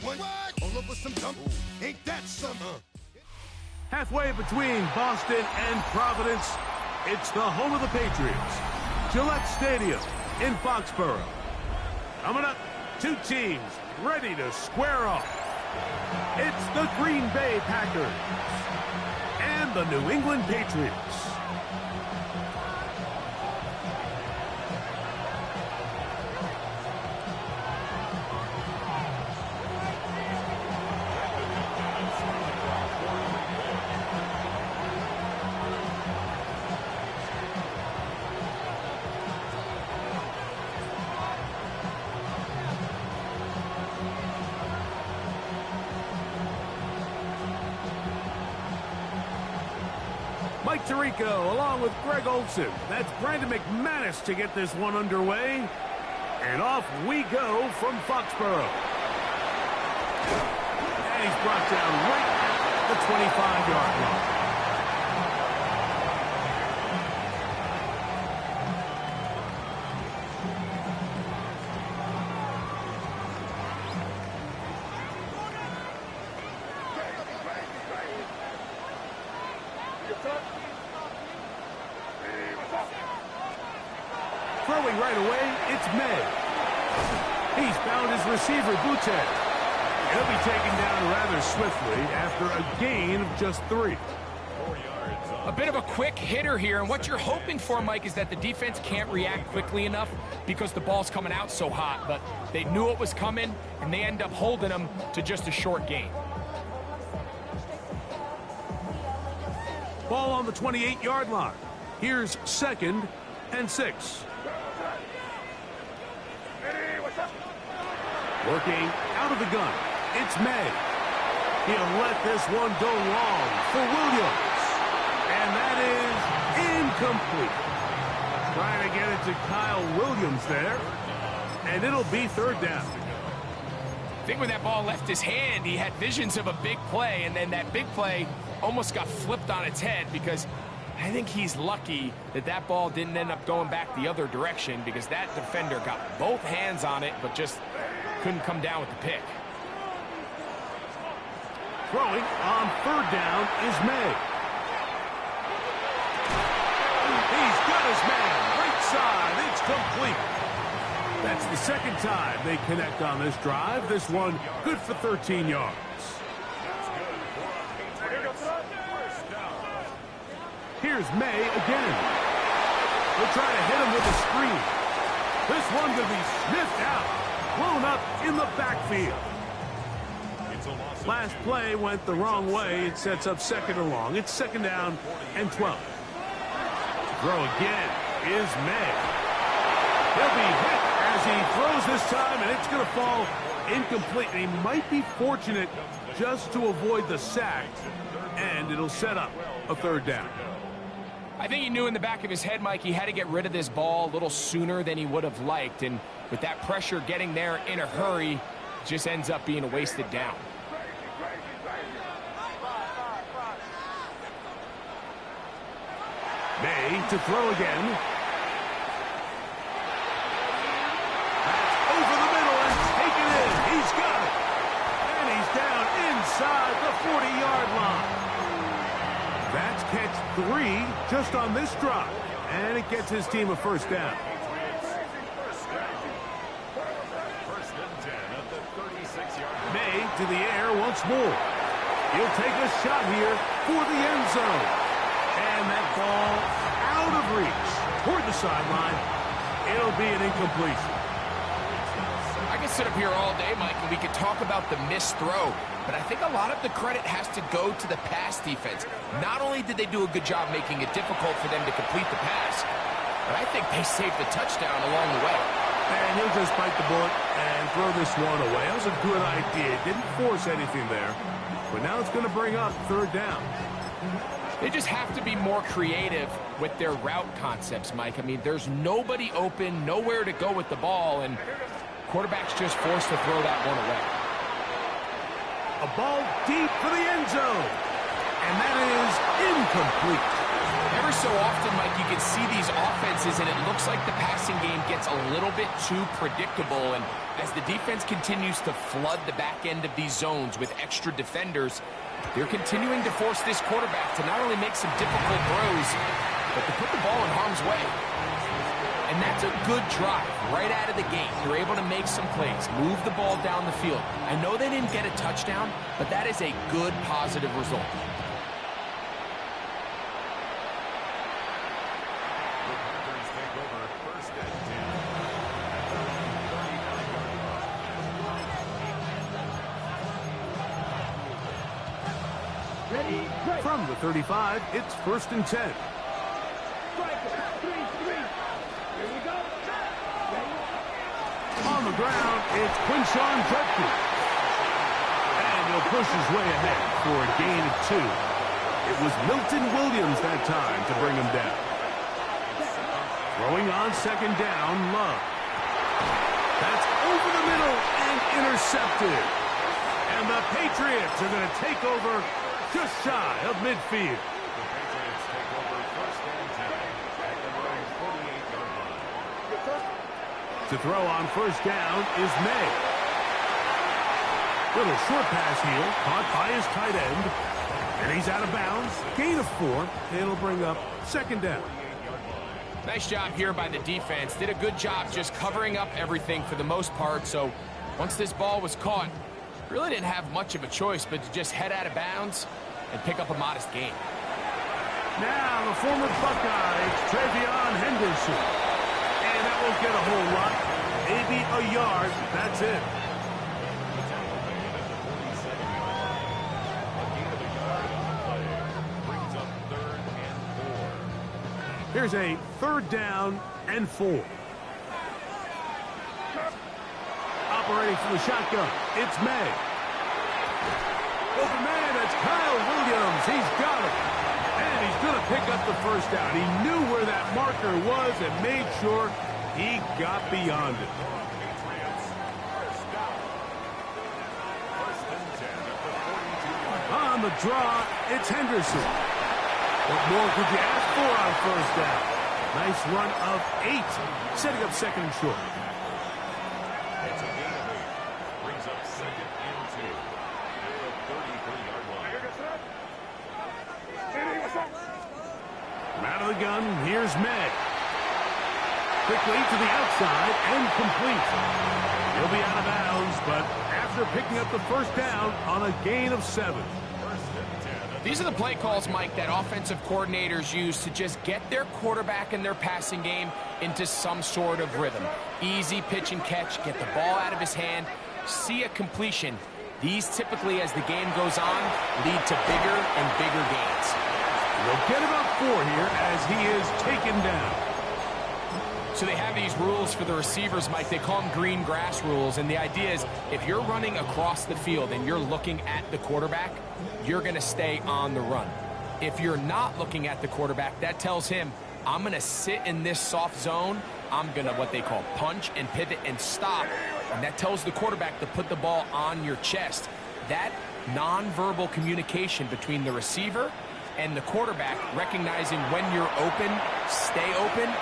one, all over some dump. Ain't that some? Halfway between Boston and Providence, it's the home of the Patriots, Gillette Stadium in Foxborough. Coming up, two teams ready to square off. It's the Green Bay Packers and the New England Patriots. Mike Tirico along with Greg Olson. That's Brandon McManus to get this one underway. And off we go from Foxborough. And he's brought down right at the 25-yard line. Throwing right away, it's May. He's found his receiver, Boutte. He'll be taken down rather swiftly after a gain of just 3. A bit of a quick hitter here, and what you're hoping for, Mike, is that the defense can't react quickly enough because the ball's coming out so hot, but they knew it was coming, and they end up holding them to just a short gain. Ball on the 28-yard line. Here's 2nd and 6. Working out of the gun, it's May. He'll let this one go long for Williams. And that is incomplete. Trying to get it to Kyle Williams there. And it'll be 3rd down. I think when that ball left his hand, he had visions of a big play, and then that big play almost got flipped on its head because I think he's lucky that that ball didn't end up going back the other direction because that defender got both hands on it but just couldn't come down with the pick. Throwing on 3rd down is May. He's got his man. Right side. It's complete. That's the 2nd time they connect on this drive. This one good for 13 yards. Here's May again. They'll try to hit him with a screen. This one could be sniffed out. Blown up in the backfield. Last play went the wrong way. It sets up 2nd and long. It's 2nd down and 12. Throw again is May. He'll be hit as he throws this time, and it's going to fall incomplete. And he might be fortunate just to avoid the sack, and it'll set up a 3rd down. I think he knew in the back of his head, Mike, he had to get rid of this ball a little sooner than he would have liked. And with that pressure getting there in a hurry, it just ends up being a wasted down. May to throw again. That's over the middle and taken in. He's got it. And he's down inside the 40-yard line. That's catch 3 just on this drive. And it gets his team a 1st down. May to the air once more. He'll take a shot here for the end zone. And that ball out of reach toward the sideline. It'll be an incompletion. I could sit up here all day, Mike, and we could talk about the missed throw. But I think a lot of the credit has to go to the pass defense. Not only did they do a good job making it difficult for them to complete the pass, but I think they saved the touchdown along the way. And he'll just bite the bullet and throw this one away. That was a good idea. Didn't force anything there. But now it's going to bring up 3rd down. They just have to be more creative with their route concepts, Mike. I mean, there's nobody open, nowhere to go with the ball, and quarterback's just forced to throw that one away. A ball deep for the end zone. And that is incomplete. Every so often, Mike, you can see these offenses, and it looks like the passing game gets a little bit too predictable. And as the defense continues to flood the back end of these zones with extra defenders, they're continuing to force this quarterback to not only make some difficult throws, but to put the ball in harm's way. And that's a good drive right out of the gate. They're able to make some plays, move the ball down the field. I know they didn't get a touchdown, but that is a good, positive result. From the 35, it's 1st and 10. On the ground, it's Quinshawn Judkins. And he'll push his way ahead for a gain of 2. It was Milton Williams that time to bring him down. Throwing on 2nd down, Love. That's over the middle and intercepted. And the Patriots are going to take over just shy of midfield. The Patriots take over 1st and 10 at the 48-yard line. To throw on 1st down is May. Little short pass here, caught by his tight end. And he's out of bounds. Gain of 4. It'll bring up 2nd down. Nice job here by the defense. Did a good job just covering up everything for the most part. So once this ball was caught, really didn't have much of a choice but to just head out of bounds and pick up a modest gain. Now the former Buckeye, Travion Henderson. And that won't get a whole lot. Maybe a yard. That's it. Here's a 3rd down and 4. Operating from the shotgun, it's May. Open man, it's Kyle Williams. He's got it. And he's going to pick up the 1st down. He knew where that marker was and made sure he got beyond it. On the draw, it's Henderson. What more could you ask for on 1st down? Nice run of 8, setting up 2nd and short. It's a gain of 8. Brings up 2nd and 2 at the 33-yard line. From out of the gun, here's May. Quickly to the outside and complete. He'll be out of bounds, but after picking up the 1st down on a gain of 7. These are the play calls, Mike, that offensive coordinators use to just get their quarterback and their passing game into some sort of rhythm. Easy pitch and catch, get the ball out of his hand, see a completion. These typically, as the game goes on, lead to bigger and bigger gains. He'll get about 4 here as he is taken down. So they have these rules for the receivers, Mike. They call them green grass rules. And the idea is if you're running across the field and you're looking at the quarterback, you're going to stay on the run. If you're not looking at the quarterback, that tells him, I'm going to sit in this soft zone. I'm going to what they call punch and pivot and stop. And that tells the quarterback to put the ball on your chest. That nonverbal communication between the receiver and the quarterback, recognizing when you're open, stay open,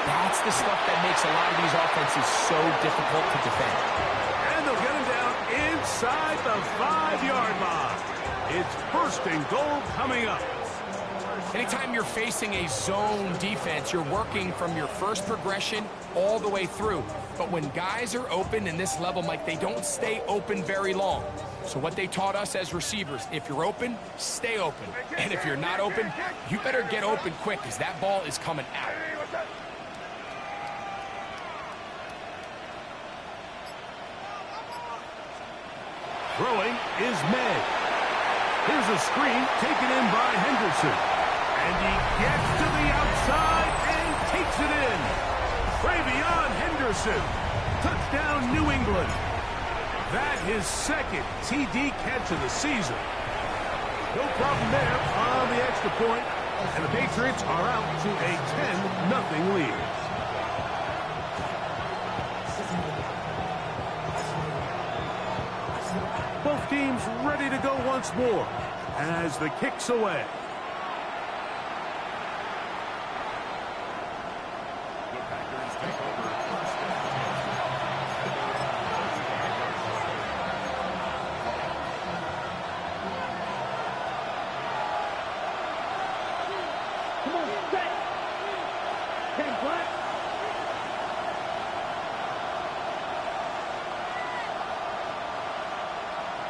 that's the stuff that makes a lot of these offenses so difficult to defend. And they'll get him down inside the 5-yard line. It's 1st and goal coming up. Anytime you're facing a zone defense, you're working from your first progression all the way through. But when guys are open in this level, Mike, they don't stay open very long. So what they taught us as receivers, if you're open, stay open. And if you're not open, you better get open quick because that ball is coming out. Throwing is May. Here's a screen taken in by Henderson. And he gets to the outside and takes it in. Travion Henderson. Touchdown, New England. That his 2nd TD catch of the season. No problem there on the extra point. And the Patriots are out to a 10-0 lead. Both teams ready to go once more as the kick's away.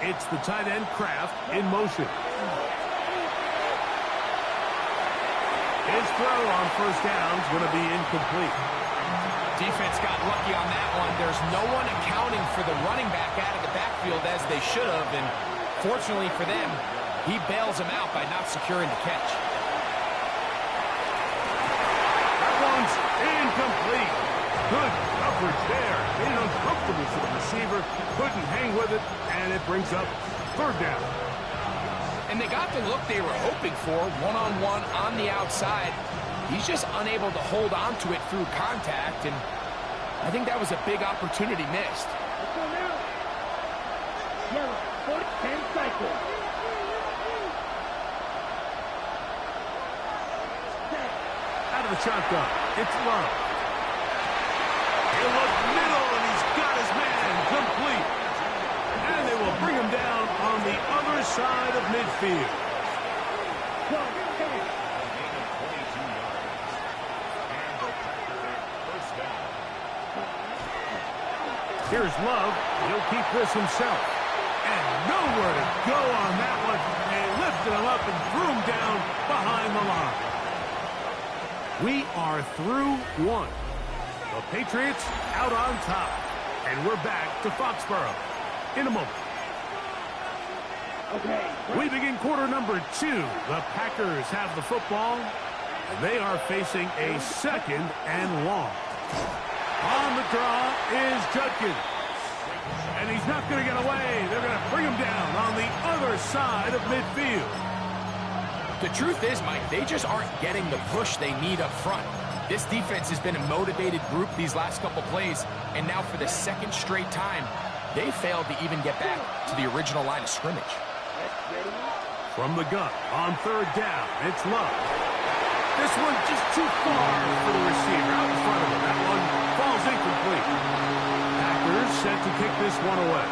It's the tight end Kraft in motion. His throw on first down is going to be incomplete. Defense got lucky on that one. There's no one accounting for the running back out of the backfield as they should have, and fortunately for them, he bails them out by not securing the catch. That one's incomplete. Good coverage there. Made it uncomfortable for the receiver. Couldn't hang with it, and it brings up third down. And they got the look they were hoping for, one-on-one on the outside. He's just unable to hold on to it through contact, and I think that was a big opportunity missed. Yellow, 10 cycles. Out of the shotgun, it's Love. He'll look middle, and he's got his man complete. And they will bring him down on the other side of midfield. Here's Love. He'll keep this himself. And nowhere to go on that one. They lifted him up and threw him down behind the line. We are through one. The Patriots out on top. And we're back to Foxborough in a moment. Okay. We begin quarter number 2. The Packers have the football. And they are facing a second and long. On the draw is Judkins. And he's not going to get away. They're going to bring him down on the other side of midfield. The truth is, Mike, they just aren't getting the push they need up front. This defense has been a motivated group these last couple plays, and now for the second straight time, they failed to even get back to the original line of scrimmage. From the gun on third down, it's Love. This one just too far for the receiver out in front of him. That one falls incomplete. Packers set to kick this one away.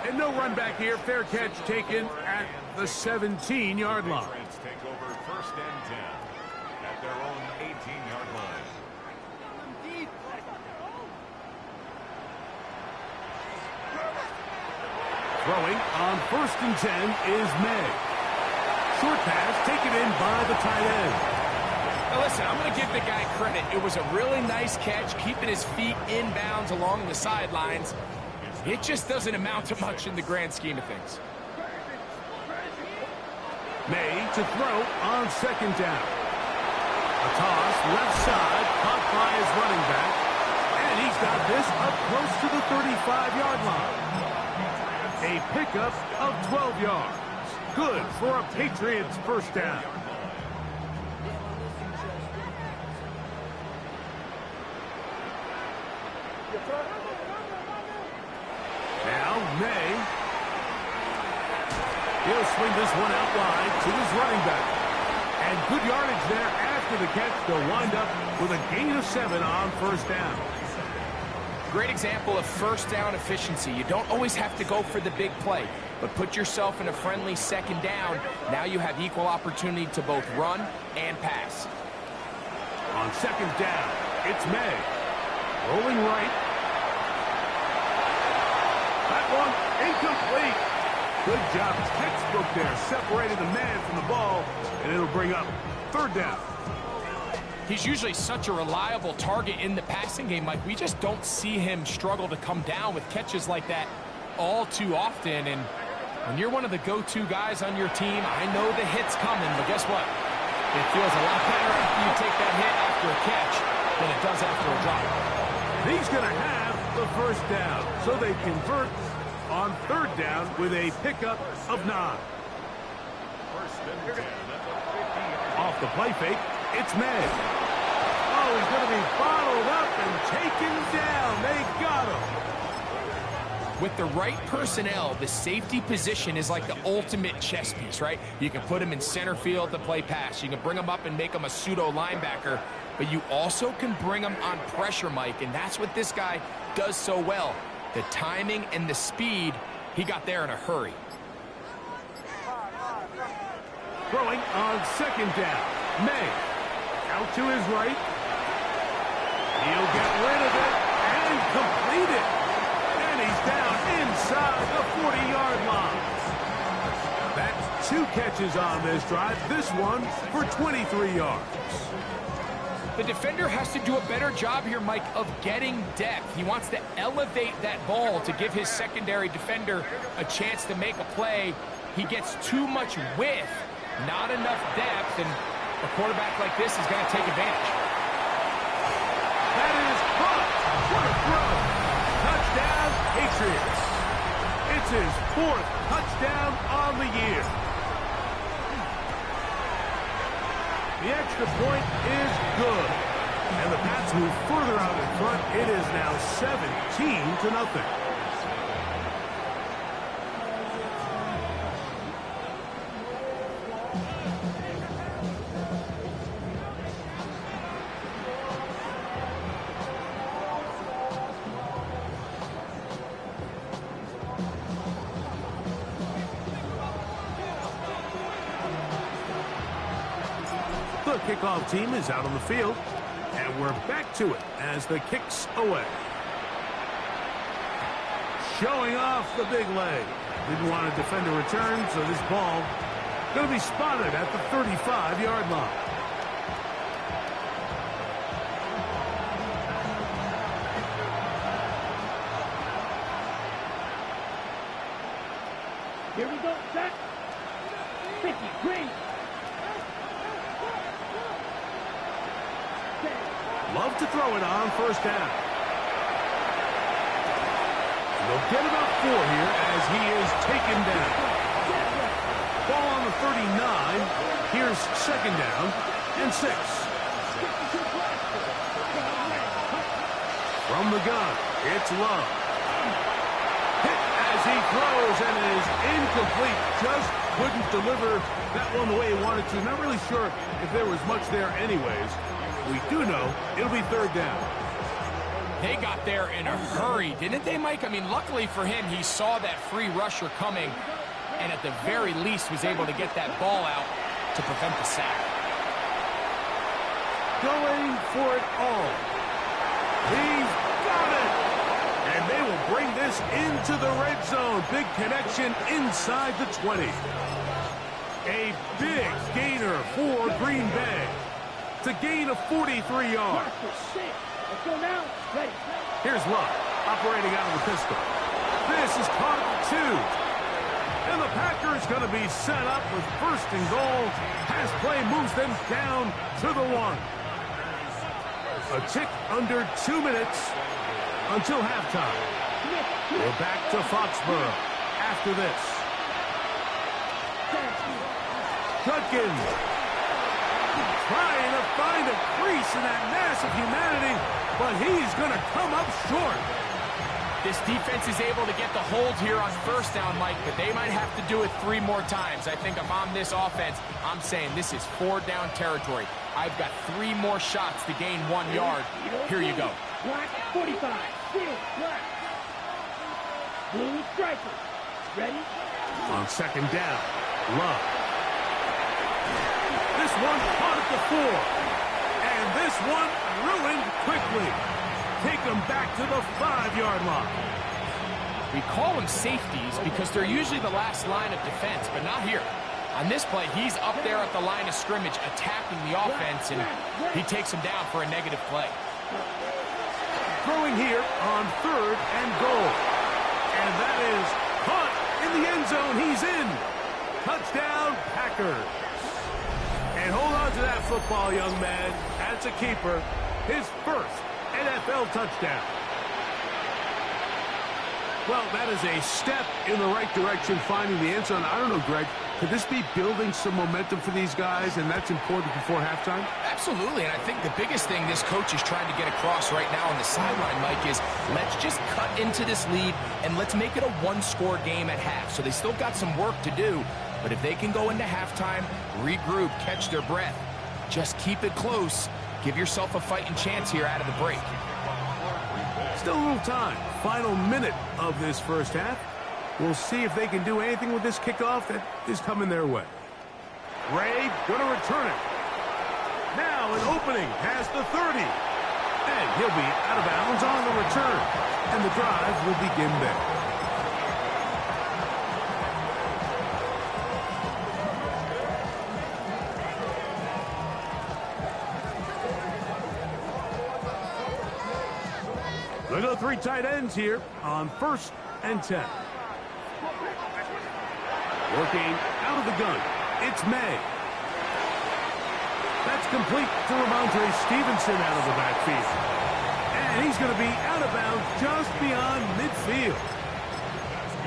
And no run back here. Fair catch taken at the 17-yard line. Take over first and 10 at their own 18-yard line. Throwing on first and 10 is May. Short pass taken in by the tight end. Now listen, I'm going to give the guy credit. It was a really nice catch, keeping his feet in bounds along the sidelines. It just doesn't amount to much in the grand scheme of things. May to throw on second down. A toss left side, caught by his running back. And he's got this up close to the 35-yard line. A pickup of 12 yards. Good for a Patriots first down. Now May. He'll swing this one out wide to his running back. And good yardage there after the catch. They'll wind up with a gain of 7 on first down. Great example of first down efficiency. You don't always have to go for the big play, but put yourself in a friendly second down. Now you have equal opportunity to both run and pass. On second down, it's May. Rolling right. That one incomplete. Good job. Textbook there, separating the man from the ball, and it'll bring up third down. He's usually such a reliable target in the passing game, Mike. We just don't see him struggle to come down with catches like that all too often. And when you're one of the go-to guys on your team, I know the hit's coming, but guess what? It feels a lot better after you take that hit after a catch than it does after a drop. He's going to have the first down, so they convert on third down with a pickup of 9. First and 10 at the 50. Off the play fake, it's May. Oh, he's going to be bottled up and taken down. They got him. With the right personnel, the safety position is like the ultimate chess piece, right? You can put him in center field to play pass. You can bring him up and make him a pseudo linebacker, but you also can bring him on pressure, Mike, and that's what this guy does so well. The timing and the speed He got there in a hurry. Throwing on second down. May. Out to his right. He'll get rid of it and complete it. And he's down inside the 40-yard line. That's 2 catches on this drive. This one for 23 yards. The defender has to do a better job here, Mike, of getting depth. He wants to elevate that ball to give his secondary defender a chance to make a play. He gets too much width, not enough depth, and a quarterback like this is going to take advantage. That is caught. What a throw. Touchdown, Patriots. It's his 4th touchdown on the year. The extra point is good. And the Pats move further out in front. It is now 17-0. The kickoff team is out on the field, and we're back to it as the kick's away. Showing off the big leg. Didn't want to defend a return, so this ball going to be spotted at the 35-yard line. Here we go, set. 50, green. Love to throw it on first down. They'll get about 4 here as he is taken down. Ball on the 39. Here's second down and 6. From the gun, it's Love. Hit as he throws and is incomplete. Just couldn't deliver that one the way he wanted to. Not really sure if there was much there anyways. We do know it'll be third down. They got there in a hurry, didn't they, Mike? I mean, luckily for him, he saw that free rusher coming and at the very least was able to get that ball out to prevent the sack. Going for it all. He's got it. And they will bring this into the red zone. Big connection inside the 20. A big gainer for Green Bay. To gain of 43 yards. Let's go now. Ready. Here's Love, operating out of the pistol. This is caught at 2. And the Packers going to be set up with first and goal. Pass play moves them down to the 1. A tick under 2 minutes until halftime. We're back to Foxborough after this. Judkins. Trying to find a crease in that mass of humanity, but he's going to come up short. This defense is able to get the hold here on first down, Mike, but they might have to do it 3 more times. I think if I'm this offense, I'm saying this is 4-down territory. I've got 3 more shots to gain 1 yard. Here you go. Black 45. Blue, black. Blue striker. Ready? On second down, Love. This one caught at the 4. And this one ruined quickly. Take them back to the 5-yard line. We call them safeties because they're usually the last line of defense, but not here. On this play, he's up there at the line of scrimmage attacking the offense, and he takes him down for a negative play. Throwing here on 3rd and goal. And that is caught in the end zone. He's in. Touchdown, Packers. And hold on to that football, young man. That's a keeper. His first NFL touchdown. Well, that is a step in the right direction, finding the end zone. I don't know, Greg, could this be building some momentum for these guys, and that's important before halftime? Absolutely, and I think the biggest thing this coach is trying to get across right now on the sideline, Mike, is let's just cut into this lead, and let's make it a 1-score game at half. So they still got some work to do, but if they can go into halftime, regroup, catch their breath, just keep it close, give yourself a fighting chance here out of the break. Still a little time. Final minute of this first half. We'll see if they can do anything with this kickoff that is coming their way. Ray going to return it. Now an opening past the 30. And he'll be out of bounds on the return. And the drive will begin there. They go 3 tight ends here on 1st and 10. Working out of the gun, it's May. That's complete to Ramondre Stevenson out of the backfield. And he's going to be out of bounds just beyond midfield.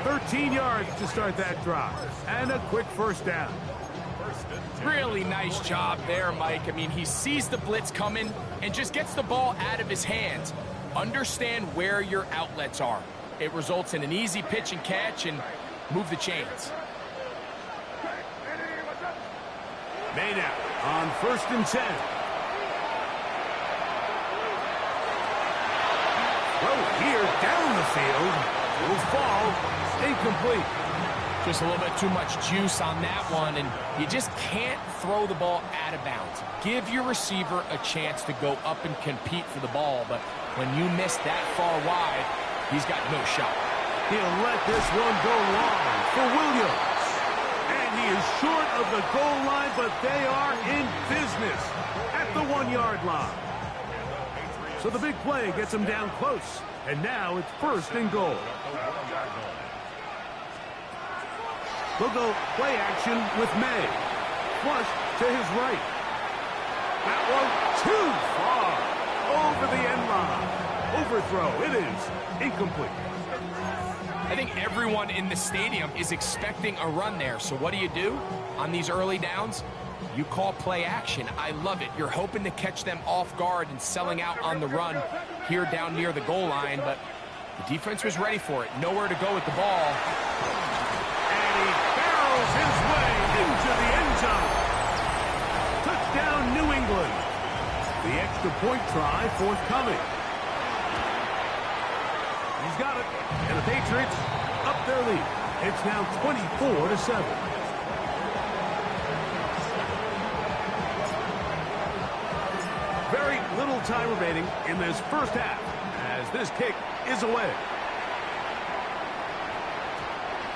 13 yards to start that drive. And a quick first down. Really nice job there, Mike. I mean, he sees the blitz coming and just gets the ball out of his hands. Understand where your outlets are. It results in an easy pitch and catch and move the chains. May now on 1st and 10. Throw here down the field. Will fall. Incomplete. Just a little bit too much juice on that one, and you just can't throw the ball out of bounds. Give your receiver a chance to go up and compete for the ball, but when you miss that far wide, he's got no shot. He'll let this one go long for Williams. And he is short of the goal line, but they are in business at the 1-yard line. So the big play gets him down close. And now it's 1st and goal. They'll go play action with May. Flush to his right. That one too far. Over the end line. Overthrow. It is incomplete. I think everyone in the stadium is expecting a run there. So what do? On these early downs? You call play action. I love it. You're hoping to catch them off guard and selling out on the run here down near the goal line, but the defense was ready for it. Nowhere to go with the ball. And he barrels his way into the end zone. Touchdown, New England. The extra point try forthcoming. He's got it. And the Patriots up their lead. It's now 24-7. Very little time remaining in this first half as this kick is away.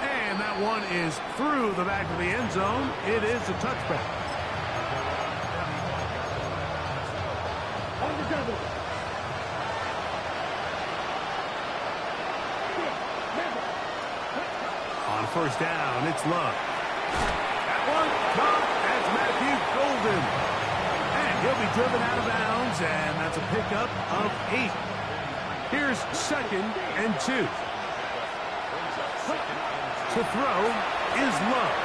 And that one is through the back of the end zone. It is a touchback. On the double. On 1st down, it's Love. That one caught as Matthew Golden. He'll be driven out of bounds, and that's a pickup of 8. Here's 2nd and 2. To throw is Love.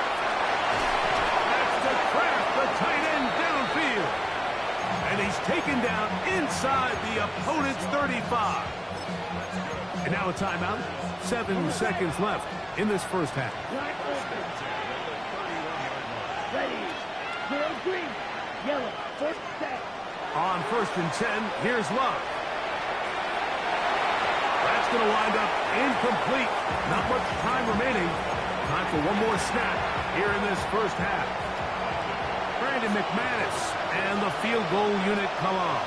That's to craft the tight end downfield. And he's taken down inside the opponent's 35. And now a timeout. 7 seconds left in this first half. Ready. Girl green. Yellow. First set. On 1st and 10, here's Love. That's going to wind up incomplete. Not much time remaining. Time for one more snap here in this first half. Brandon McManus and the field goal unit come on.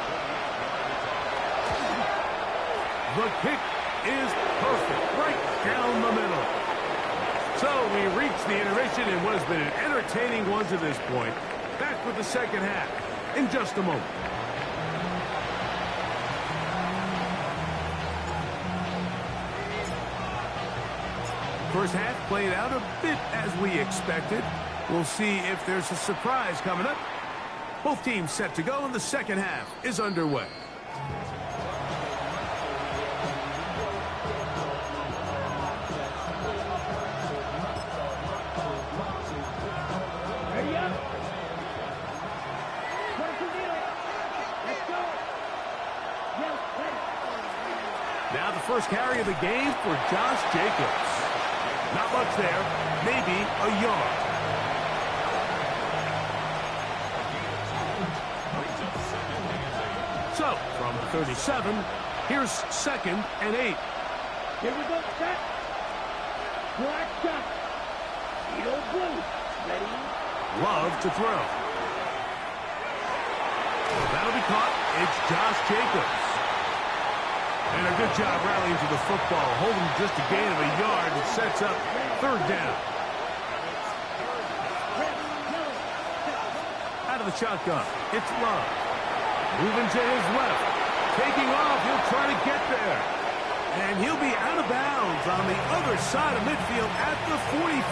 The kick is perfect, right down the middle. So we reach the intermission in what has been an entertaining one to this point. Back with the second half in just a moment. First half played out a bit as we expected. We'll see if there's a surprise coming up. Both teams set to go, and the second half is underway. Ready up. Let's go. Yes, ready. Now the first carry of the game for Josh Jacobs. Not much there, maybe a yard. So, from the 37, here's 2nd and 8. Here we go, set. Black shot. Yellow blue. Ready? Love to throw. That'll be caught. It's Josh Jacobs. And a good job rallying to the football, holding just a gain of a yard that sets up third down. Out of the shotgun, it's Love. Moving to his left. Taking off, he'll try to get there. And he'll be out of bounds on the other side of midfield at the 45.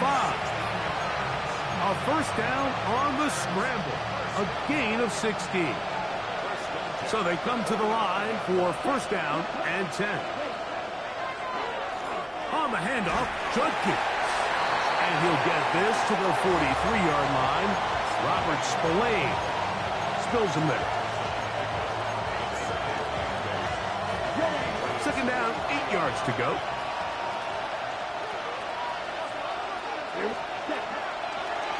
A first down on the scramble. A gain of 16. So they come to the line for first down and 10. On the handoff, Judkins. And he'll get this to the 43-yard line. Robert Spillane spills him there. Second down, 8 yards to go.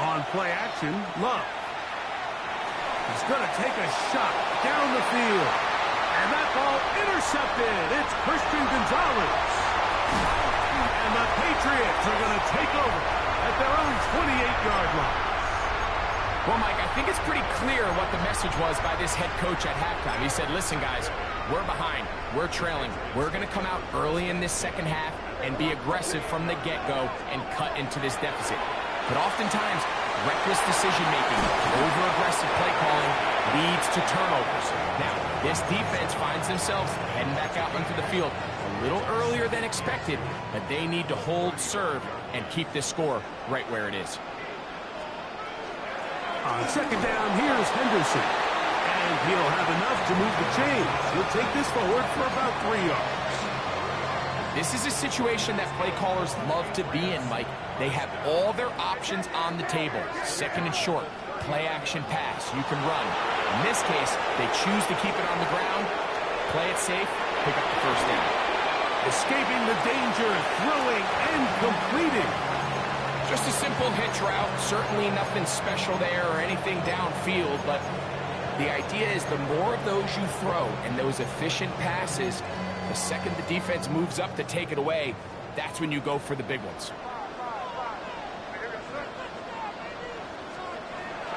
On play action, Love. He's going to take a shot down the field. And that ball intercepted. It's Christian Gonzalez. And the Patriots are going to take over at their own 28-yard line. Well, Mike, I think it's pretty clear what the message was by this head coach at halftime. He said, listen, guys, we're behind. We're trailing. We're going to come out early in this second half and be aggressive from the get-go and cut into this deficit. But oftentimes, reckless decision-making, over-aggressive play calling leads to turnovers. Now, this defense finds themselves heading back out onto the field a little earlier than expected, but they need to hold serve and keep this score right where it is. On second down, here's Henderson. And he'll have enough to move the chains. He'll take this forward for about 3 yards. This is a situation that play callers love to be in, Mike. They have all their options on the table. Second and short, play action pass, you can run. In this case, they choose to keep it on the ground, play it safe, pick up the first down. Escaping the danger, throwing, and completing. Just a simple hitch route, certainly nothing special there or anything downfield, but the idea is the more of those you throw and those efficient passes, the second the defense moves up to take it away, that's when you go for the big ones.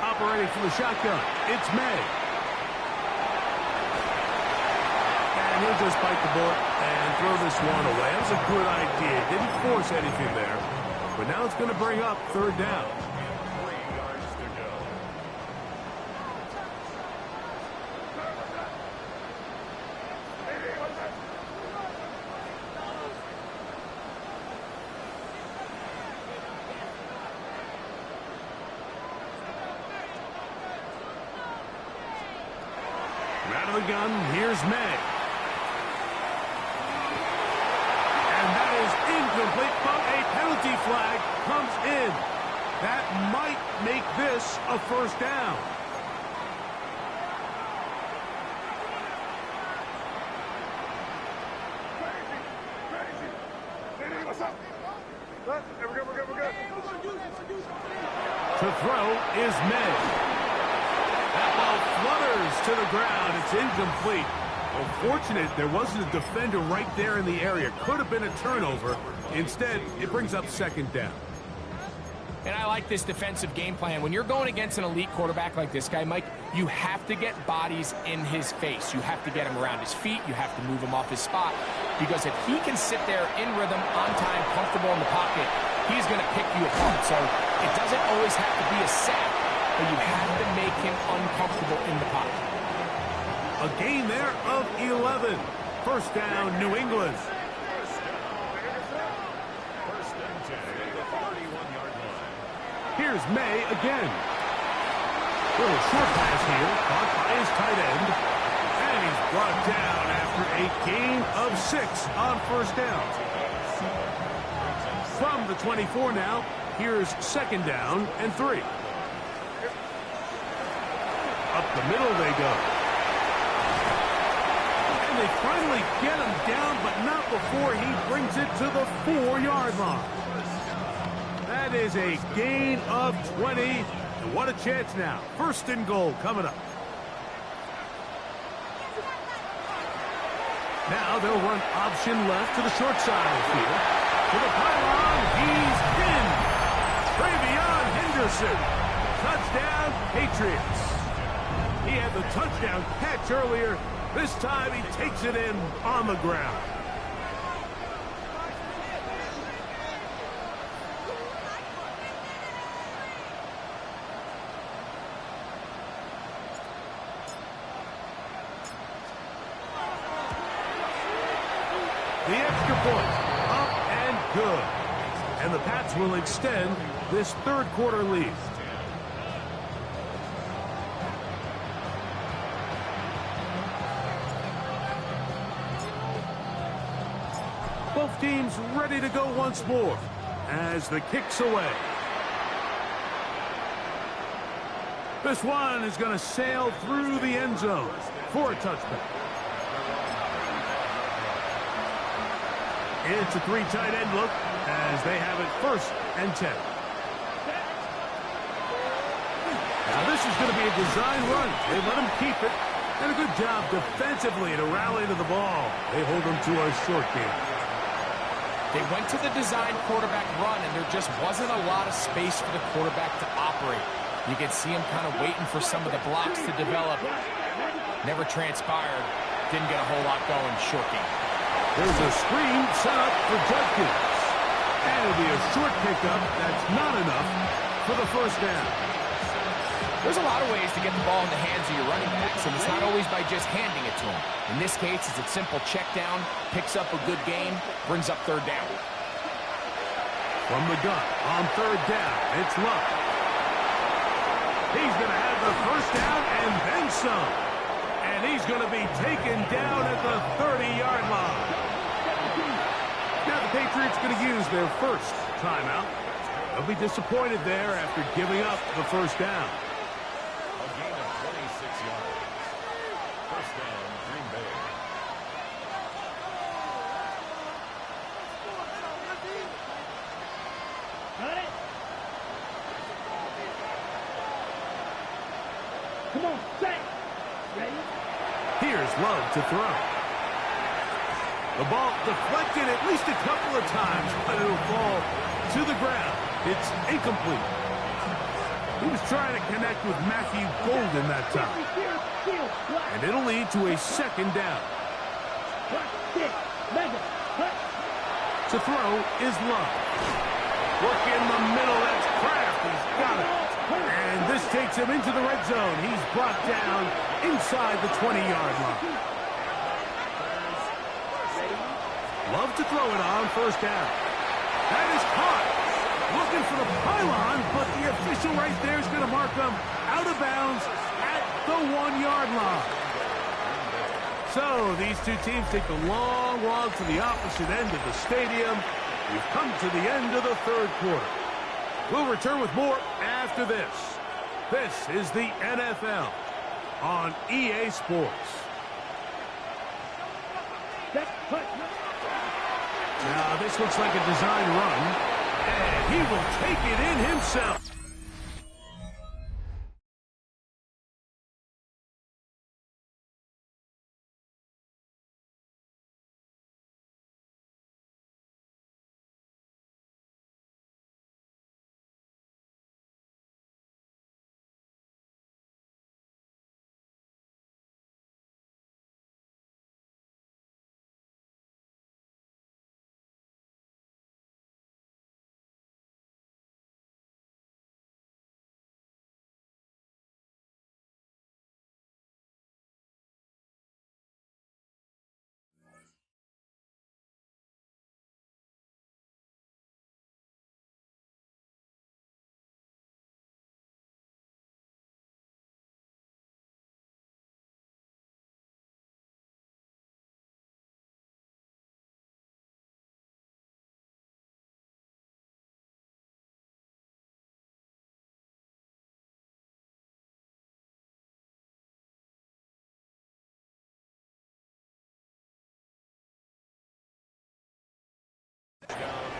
Operating from the shotgun, it's May. And he'll just bite the bullet and throw this one away. That was a good idea. Didn't force anything there. But now it's going to bring up third down. 3 yards to go. Out of the gun, here's May. And that is incomplete, but a penalty flag comes in. That might make this a first down. To throw is May. That ball flutters to the ground. It's incomplete. Well, fortunate there wasn't a defender right there in the area. Could have been a turnover. Instead, it brings up second down. And I like this defensive game plan. When you're going against an elite quarterback like this guy, Mike, you have to get bodies in his face. You have to get him around his feet. You have to move him off his spot. Because if he can sit there in rhythm, on time, comfortable in the pocket, he's going to pick you apart. So it doesn't always have to be a sack, but you have to make him uncomfortable in the pocket. A gain there of 11. First down, New England. First and 10 at the 31-yard line. Here's May again. Little short pass here, caught by his tight end. And he's brought down after a gain of 6 on first down. From the 24 now, here's second down and 3. Up the middle they go. And they finally get him down, but not before he brings it to the 4-yard line. That is a gain of 20. And what a chance now. First and goal coming up. Now they'll run option left to the short side of the field. To the pylon. He's in. Travion Henderson. Touchdown, Patriots. He had the touchdown catch earlier. This time he takes it in on the ground. The extra point, up and good. And the Pats will extend this third quarter lead. Both teams ready to go once more as the kick's away. This one is going to sail through the end zone for a touchback. It's a three tight end look as they have it 1st and 10. Now this is going to be a design run. They let him keep it. And a good job defensively to rally to the ball. They hold him to a short game. They went to the design quarterback run, and there just wasn't a lot of space for the quarterback to operate. You can see him kind of waiting for some of the blocks to develop. Never transpired. Didn't get a whole lot going. Short game. There's a screen set up for Judkins. And it'll be a short pickup. That's not enough for the 1st down. There's a lot of ways to get the ball in the hands of your running backs, and it's not always by just handing it to them. In this case, it's a simple check down, picks up a good gain, brings up 3rd down. From the gun on 3rd down, it's Love. He's going to have the 1st down and then some. And he's going to be taken down at the 30-yard line. Now the Patriots going to use their 1st timeout. They'll be disappointed there after giving up the 1st down. A gain of 26 yards. 1st down, Green Bay. Got it? Come on, set. Ready? Here's Love to throw. The ball deflected at least a couple of times, but it'll fall to the ground. It's incomplete. He was trying to connect with Matthew Golden that time. And it'll lead to a 2nd down. To throw is Love. Work in the middle, that's Kraft. He's got it. And this takes him into the red zone. He's brought down inside the 20-yard line. Love to throw it on 1st down. That is caught. Looking for the pylon, but the official right there is going to mark him out of bounds at the 1-yard line. So these two teams take the long walk to the opposite end of the stadium. We've come to the end of the 3rd quarter. We'll return with more after this. This is the NFL on EA Sports. Now this looks like a design run. And he will take it in himself.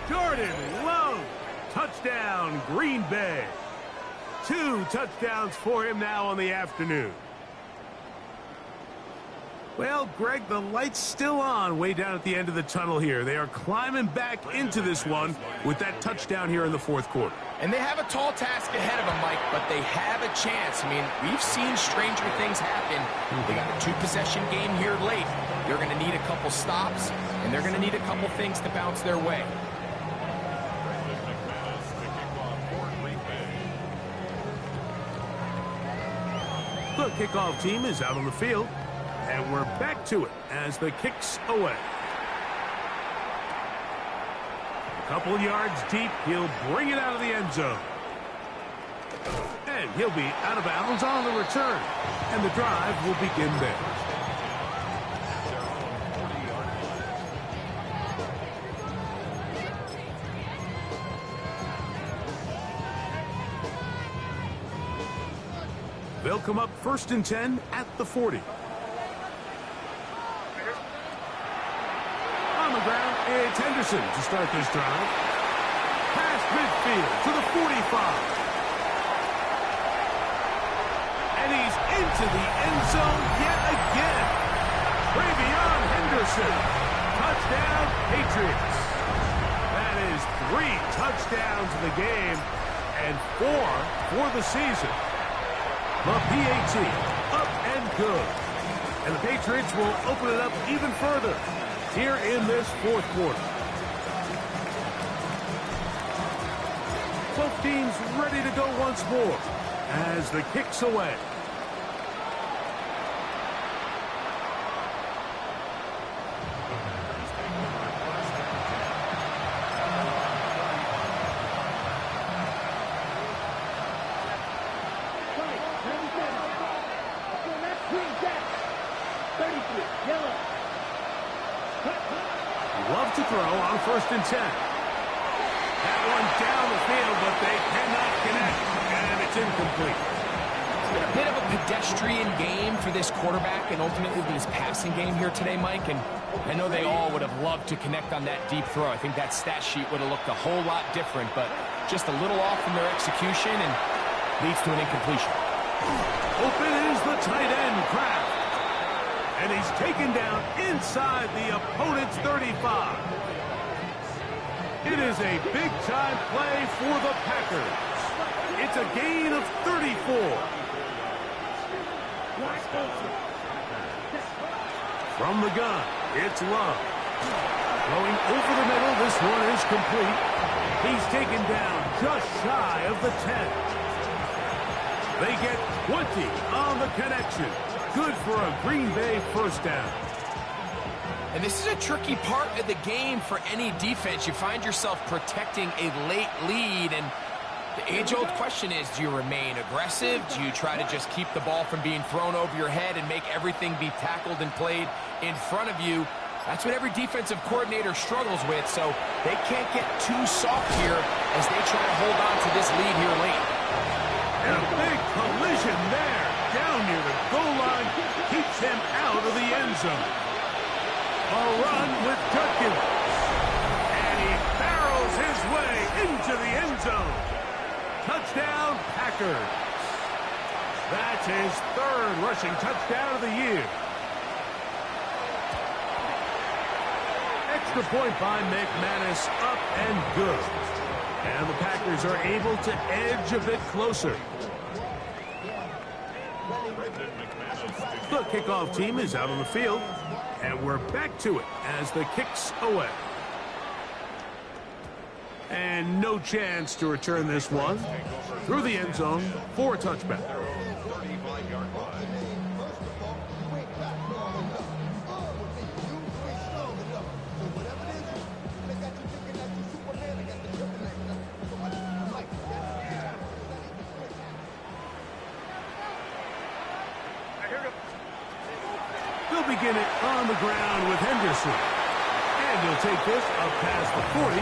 Jordan Love, touchdown, Green Bay. 2 touchdowns for him now on the afternoon. Well, Greg, the light's still on way down at the end of the tunnel here. They are climbing back into this one with that touchdown here in the fourth quarter. And they have a tall task ahead of them, Mike, but they have a chance. I mean, we've seen stranger things happen. They got a two-possession game here late. They're going to need a couple stops, and they're going to need a couple things to bounce their way. The kickoff team is out on the field. And we're back to it as the kick's away. A couple yards deep, he'll bring it out of the end zone. And he'll be out of bounds on the return. And the drive will begin there. They'll come up 1st and 10 at the 40. On the ground, it's Henderson to start this drive. Past midfield to the 45. And he's into the end zone yet again. Travion Henderson. Touchdown, Patriots. That is 3 touchdowns in the game and 4 for the season. The PAT, up and good. And the Patriots will open it up even further here in this fourth quarter. Both teams ready to go once more as the kick's away. Love to throw on 1st and 10. That one down the field, but they cannot connect, and it's incomplete. It's been a bit of a pedestrian game for this quarterback and ultimately this passing game here today, Mike, and I know they all would have loved to connect on that deep throw. I think that stat sheet would have looked a whole lot different, but just a little off in their execution and leads to an incompletion. Open is the tight end, Kraft. And he's taken down inside the opponent's 35. It is a big-time play for the Packers. It's a gain of 34. From the gun, it's Love. Going over the middle, this one is complete. He's taken down just shy of the 10. They get 20 on the connection. Good for a Green Bay first down. And this is a tricky part of the game for any defense. You find yourself protecting a late lead, and the age-old question is, do you remain aggressive? Do you try to just keep the ball from being thrown over your head and make everything be tackled and played in front of you? That's what every defensive coordinator struggles with, so they can't get too soft here as they try to hold on to this lead here late. And a big collision there. Down near the goal line, keeps him out of the end zone. A run with Judkins. And he barrels his way into the end zone. Touchdown, Packers. That's his 3rd rushing touchdown of the year. Extra point by McManus, up and good. And the Packers are able to edge a bit closer. The kickoff team is out on the field, and we're back to it as the kick's away. And no chance to return this one through the end zone for a touchback. They'll begin it on the ground with Henderson. And he'll take this up past the 40,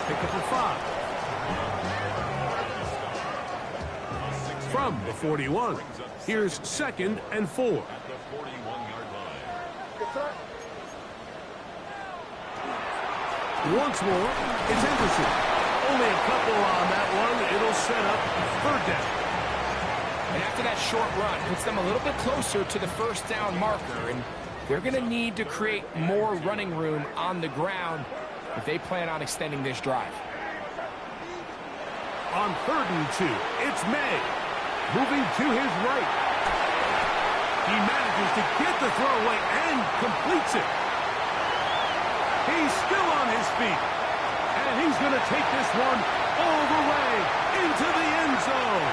pick up a 5. From the 41, here's 2nd and 4. At the 41-yard line. Once more, it's Henderson. Only a couple on that one. It'll set up 3rd down. And after that short run, puts them a little bit closer to the first down marker. And they're going to need to create more running room on the ground if they plan on extending this drive. On 3rd and 2, it's May. Moving to his right. He manages to get the throw away and completes it. He's still on his feet. And he's going to take this one all the way into the end zone.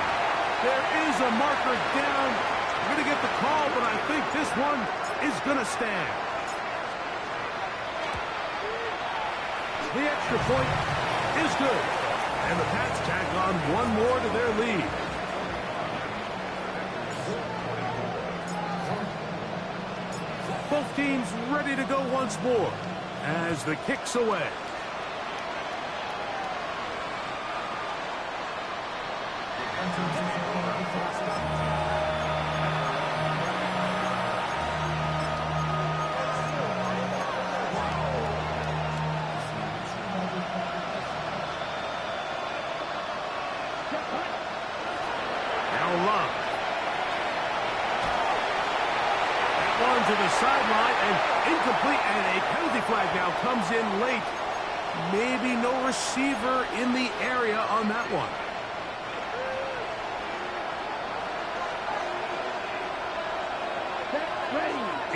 There is a marker down. I'm going to get the call, but I think this one is going to stand. The extra point is good. And the Pats tack on one more to their lead. Both teams ready to go once more as the kick's away. To the sideline and incomplete, and a penalty flag now comes in late. Maybe no receiver in the area on that one.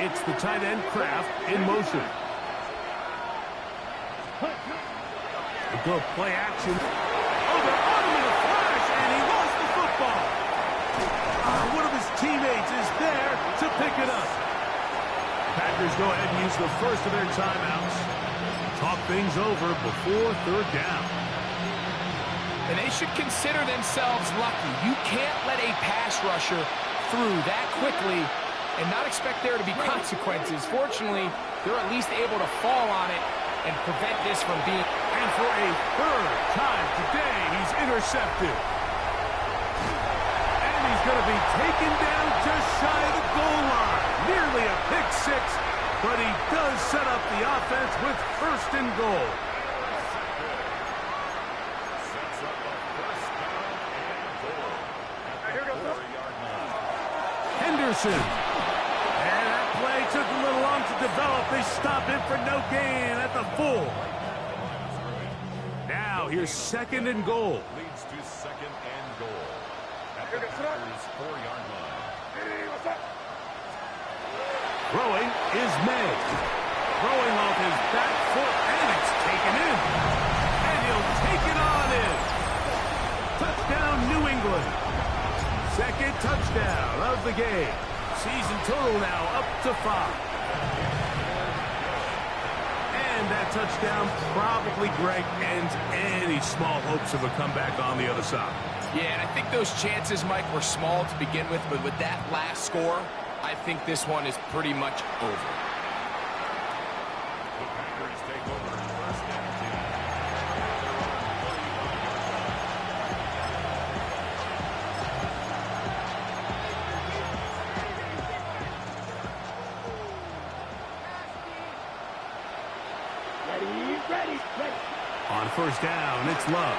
It's the tight end Kraft in motion. A good play action. Oh, they're on him in a flash, and he lost the football. One of his teammates is there to pick it up. Packers go ahead and use the first of their timeouts. Talk things over before 3rd down. And they should consider themselves lucky. You can't let a pass rusher through that quickly and not expect there to be consequences. Fortunately, they're at least able to fall on it and prevent this from being... And for a 3rd time today, he's intercepted. And he's going to be taken down just shy of the goal line. Nearly a pick six, but he does set up the offense with 1st and goal. Sets up a 1st down and goal at the 4-yard line. Henderson. And that play took a little long to develop. They stop it for no gain at the 4. Now here's 2nd and goal. Leads to 2nd and goal at the Packers' 4-yard line. Throwing is May. Throwing off his back foot, and it's taken in. And he'll take it on in. Touchdown, New England. 2nd touchdown of the game. Season total now up to 5. And that touchdown probably, Greg, ends any small hopes of a comeback on the other side. Yeah, and I think those chances, Mike, were small to begin with, but with that last score, I think this one is pretty much over. The Packers take over 1st and 10. Ready. On 1st down, it's Love.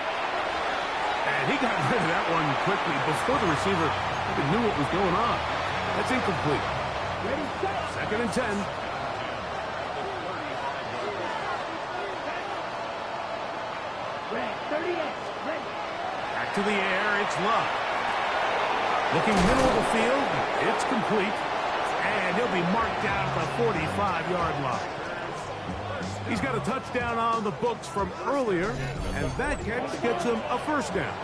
And he got rid of that one quickly before the receiver even knew what was going on. That's incomplete. Ready, set. 2nd and 10. Red, 38. Ready. Back to the air, it's Love. Looking middle of the field, it's complete. And he'll be marked down at the 45-yard line. He's got a touchdown on the books from earlier, and that catch gets him a 1st down.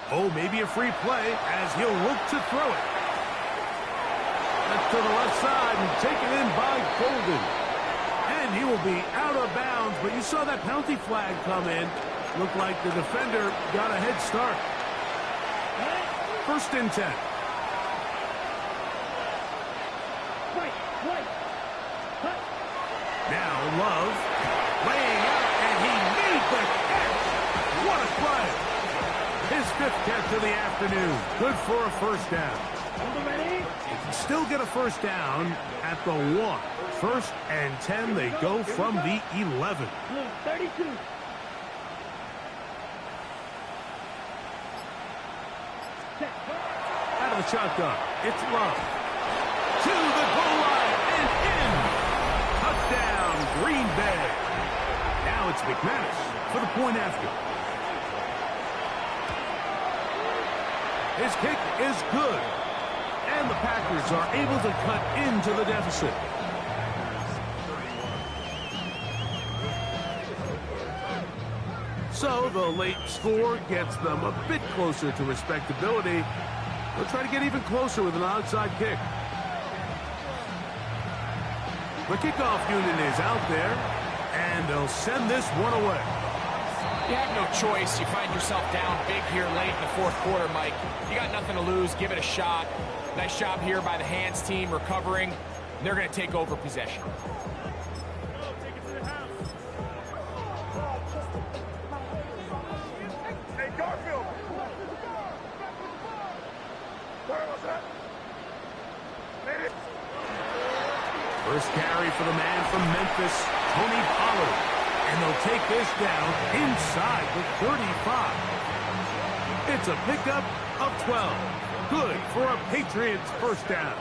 Oh, maybe a free play as he'll look to throw it. That's to the left side and taken in by Golden. And he will be out of bounds, but you saw that penalty flag come in. Looked like the defender got a head start. 1st and 10. Now Love laying out, and he made the catch. What a play. His 5th catch of the afternoon. Good for a 1st down. He can still get a 1st down at the 1. 1st and 10. They go from the 11. 32. out of shotgun. It's Love. To the goal line and in. Touchdown, Green Bay. Now it's McManus for the point after. His kick is good. And the Packers are able to cut into the deficit. So the late score gets them a bit closer to respectability. They'll try to get even closer with an outside kick. The kickoff unit is out there, and they'll send this one away. You have no choice. You find yourself down big here late in the fourth quarter, Mike. You got nothing to lose. Give it a shot. Nice job here by the hands team recovering. They're going to take over possession. Hey, Garfield! Where was that? First carry for the man from Memphis, Tony Pollard. And they'll take this down inside the 35. It's a pickup of 12. Good for a Patriots first down.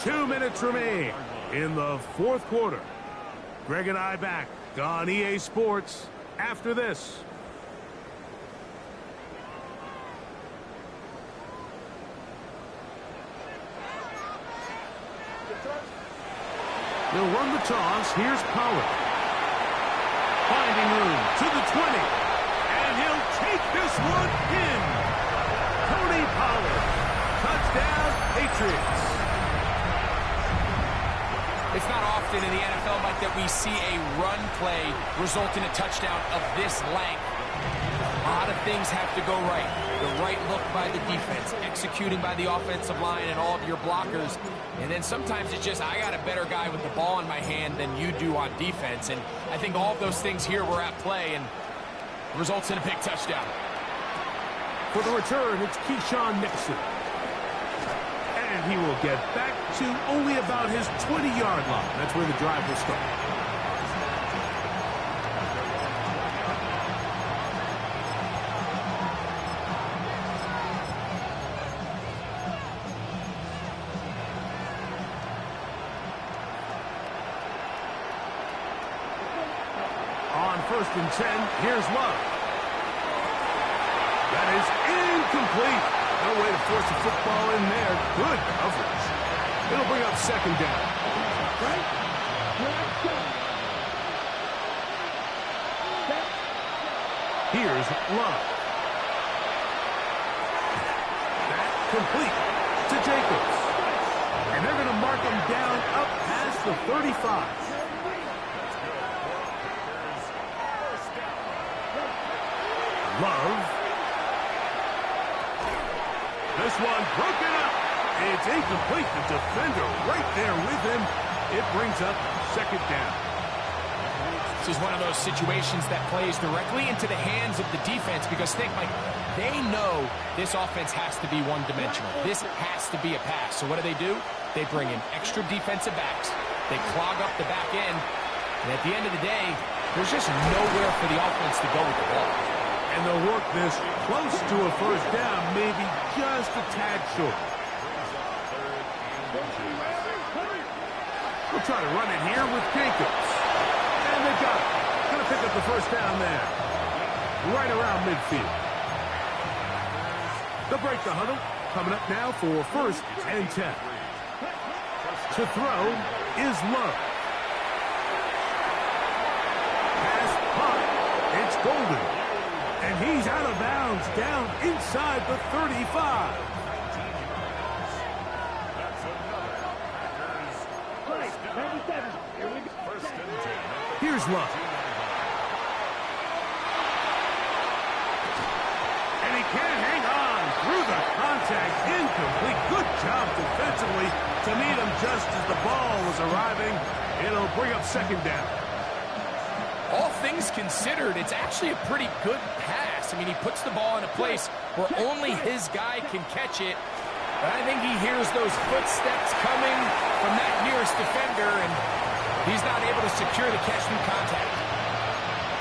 2 minutes remain in the fourth quarter. Greg and I back on EA Sports after this. They'll run the toss. Here's Pollard. Finding room to the 20. And he'll take this one in. Tony Pollard. Touchdown, Patriots. It's not often in the NFL, Mike, that we see a run play result in a touchdown of this length. A lot of things have to go right. The right look by the defense, executing by the offensive line and all of your blockers. And then sometimes it's just, I got a better guy with the ball in my hand than you do on defense. And I think all of those things here were at play and results in a big touchdown. For the return, it's Keyshawn Nixon. And he will get back to only about his 20-yard line. That's where the drive will start. On 1st and 10, here's Love. That is incomplete. No way to force the football in there. Good coverage. It'll bring up second down. Right? Here's Love. That complete to Jacobs. And they're going to mark him down up past the 35. Love. This one broken up. It's incomplete. The defender right there with him. It brings up second down. This is one of those situations that plays directly into the hands of the defense because think, like, they know this offense has to be one-dimensional. This has to be a pass. So what do? They bring in extra defensive backs. They clog up the back end. And at the end of the day, there's just nowhere for the offense to go with the ball. And they'll work this close to a first down, maybe just a tad short. We'll try to run it here with Jacobs. And they got it. Going to pick up the first down there. Right around midfield. They'll break the huddle. Coming up now for 1st and 10. To throw is Love. Pass high. It's Golden. And he's out of bounds down inside the 35. Here's Love. And he can't hang on through the contact. Incomplete. Good job defensively to meet him just as the ball was arriving. It'll bring up second down. All things considered, it's actually a pretty good pass. I mean, he puts the ball in a place where only his guy can catch it. But I think he hears those footsteps coming from that nearest defender, and he's not able to secure the catch through contact.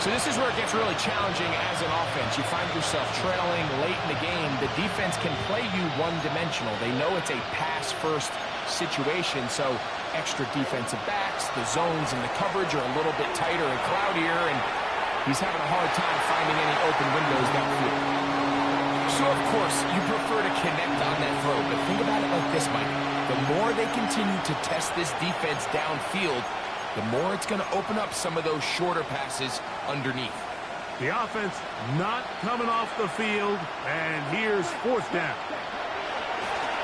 So this is where it gets really challenging as an offense. You find yourself trailing late in the game. The the defense can play you one-dimensional. They know it's a pass-first situation, so extra defensive backs, the zones and the coverage are a little bit tighter and cloudier, and he's having a hard time finding any open windows downfield. So, of course, you prefer to connect on that throw, but think about it like this, Mike. The more they continue to test this defense downfield, the more it's going to open up some of those shorter passes underneath. The offense not coming off the field, and here's 4th down.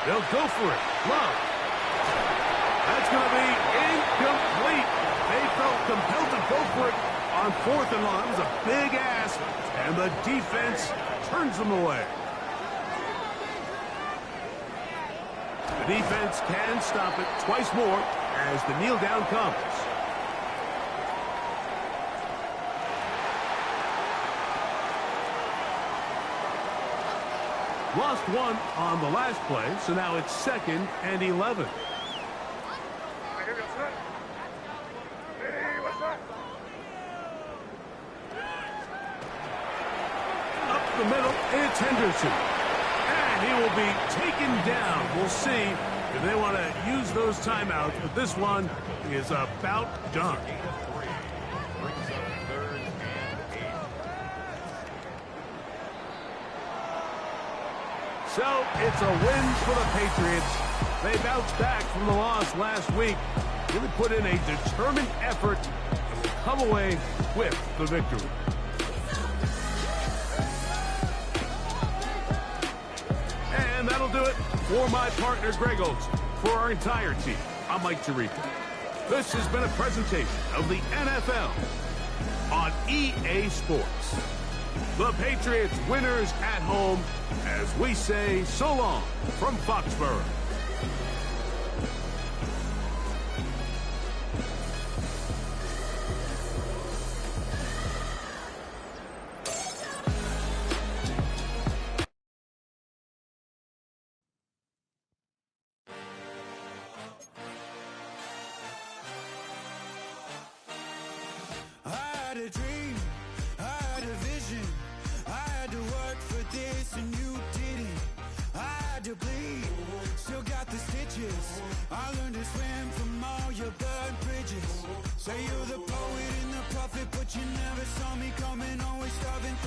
They'll go for it. Love. That's going to be incomplete. They felt compelled to go for it on 4th and long. It was a big ask, and the defense turns them away. The defense can stop it twice more as the kneel down comes. Lost 1 on the last play, so now it's 2nd and 11. Here goes that. Hey, what's that? Up the middle, it's Henderson. And he will be taken down. We'll see if they want to use those timeouts, but this one is about done. Brings up 3rd and 8. So it's a win for the Patriots. They bounced back from the loss last week. Really put in a determined effort and will come away with the victory. And that'll do it for my partner, Greg Olson. For our entire team, I'm Mike Tirico. This has been a presentation of the NFL on EA Sports. The Patriots winners at home as we say so long from Foxborough. I had a dream, I had a vision, I had to work for this and you didn't. I had to bleed, still got the stitches. I learned to swim from all your burnt bridges. Say you're the poet and the prophet, but you never saw me coming, always starving for